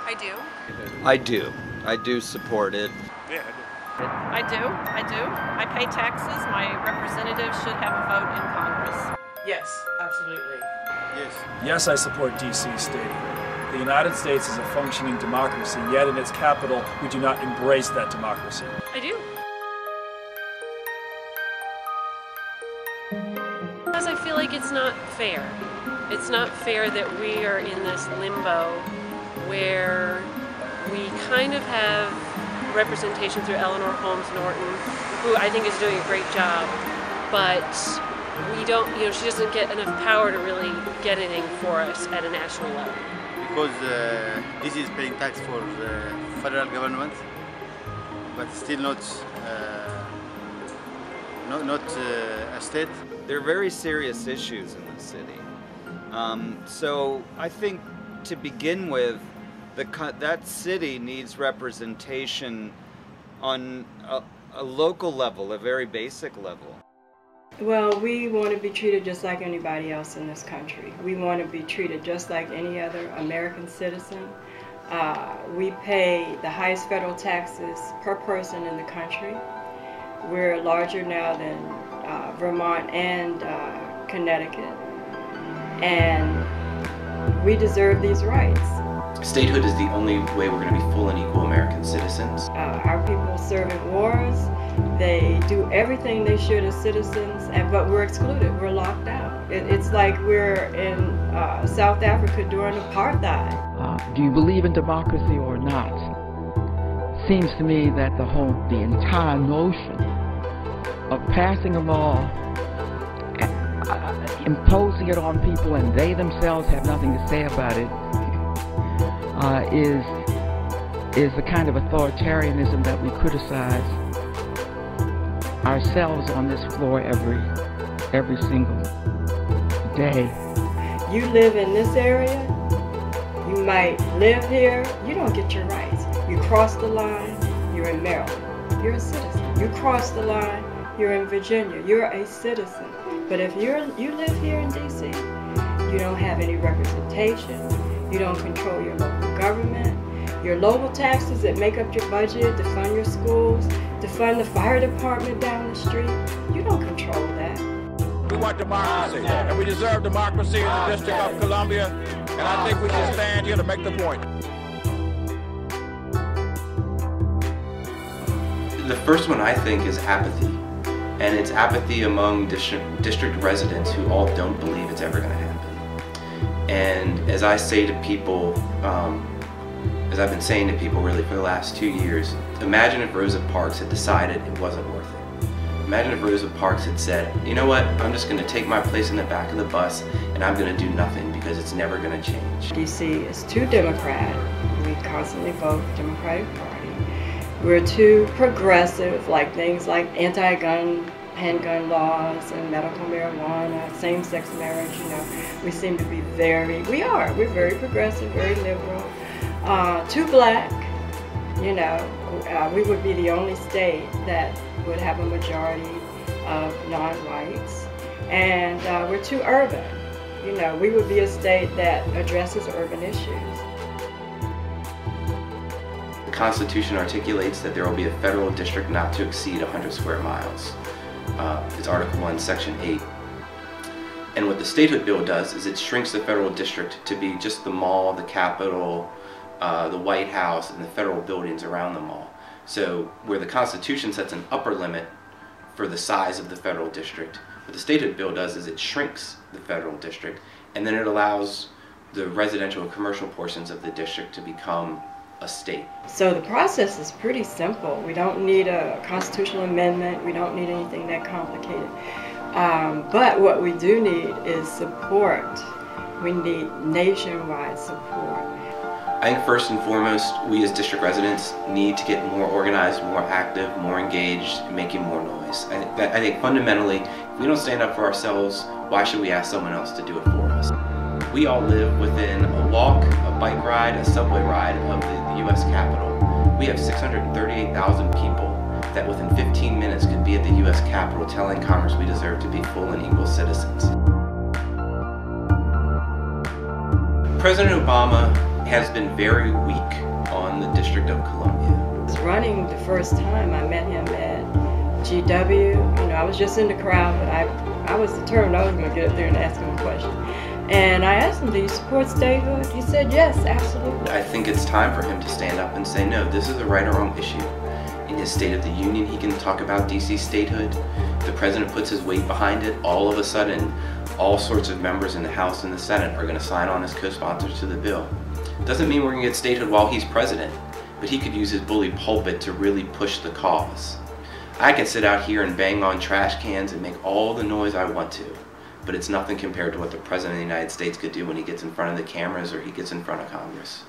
I do. I do support it. Yeah, I do. I pay taxes. My representatives should have a vote in Congress. Yes, absolutely. Yes. Yes, I support DC Statehood. The United States is a functioning democracy, yet in its capital, we do not embrace that democracy. I do. Because I feel like it's not fair. It's not fair that we are in this limbo where we kind of have representation through Eleanor Holmes Norton, who I think is doing a great job, but we don't, she doesn't get enough power to really get anything for us at a national level. Because this is paying tax for the federal government, but still not a state. There are very serious issues in the city. So I think to begin with, that city needs representation on a local level, a very basic level. Well, we want to be treated just like anybody else in this country. We want to be treated just like any other American citizen. We pay the highest federal taxes per person in the country. We're larger now than Vermont and Connecticut, and we deserve these rights. Statehood is the only way we're going to be full and equal American citizens. Our people serve in wars. They do everything they should as citizens, but we're excluded. We're locked out. It's like we're in South Africa during apartheid. Do you believe in democracy or not? Seems to me that the entire notion of passing a law, imposing it on people, and they themselves have nothing to say about it, is the kind of authoritarianism that we criticize ourselves on this floor every single day. You live in this area, you might live here, you don't get your rights. You cross the line, you're in Maryland, you're a citizen. You cross the line, you're in Virginia, you're a citizen. But if you live here in DC, you don't have any representation, you don't control your local government, your local taxes that make up your budget to fund your schools, to fund the fire department down the street, you don't control that. We want democracy, and we deserve democracy in the District of Columbia, and I think we can stand here to make the point. The first one, I think, is apathy. And it's apathy among district residents who all don't believe it's ever going to happen. And as I say to people, as I've been saying to people really for the last 2 years, imagine if Rosa Parks had decided it wasn't worth it. Imagine if Rosa Parks had said, you know what, I'm just going to take my place in the back of the bus and I'm going to do nothing because it's never going to change. DC is too Democrat. We constantly vote Democratic Party. We're too progressive, like things like anti-gun, handgun laws and medical marijuana, same-sex marriage, We seem to be we're very progressive, very liberal. Too black, we would be the only state that would have a majority of non-whites. And we're too urban. We would be a state that addresses urban issues. The Constitution articulates that there will be a federal district not to exceed 100 square miles. It's Article 1, Section 8. And what the Statehood Bill does is it shrinks the federal district to be just the mall, the Capitol, the White House, and the federal buildings around the mall. So where the Constitution sets an upper limit for the size of the federal district, what the Statehood Bill does is it shrinks the federal district, and then it allows the residential and commercial portions of the district to become a state. So the process is pretty simple. We don't need a constitutional amendment. We don't need anything that complicated. But what we do need is support. We need nationwide support. I think first and foremost, we as district residents need to get more organized, more active, more engaged, making more noise. I think fundamentally, if we don't stand up for ourselves, why should we ask someone else to do it for us? We all live within a walk, a bike ride, a subway ride of the U.S. Capitol. We have 638,000 people that within 15 minutes could be at the U.S. Capitol telling Congress we deserve to be full and equal citizens. President Obama has been very weak on the District of Columbia. I was running the first time. I met him at GW. You know, I was just in the crowd, but I was determined I was going to get up there and ask him a question. And I asked him, do you support statehood? He said, yes, absolutely. I think it's time for him to stand up and say, no, this is a right or wrong issue. In his State of the Union, he can talk about DC statehood. The president puts his weight behind it. All of a sudden, all sorts of members in the House and the Senate are going to sign on as co-sponsors to the bill. Doesn't mean we're going to get statehood while he's president, but he could use his bully pulpit to really push the cause. I can sit out here and bang on trash cans and make all the noise I want to, but it's nothing compared to what the President of the United States could do when he gets in front of the cameras or he gets in front of Congress.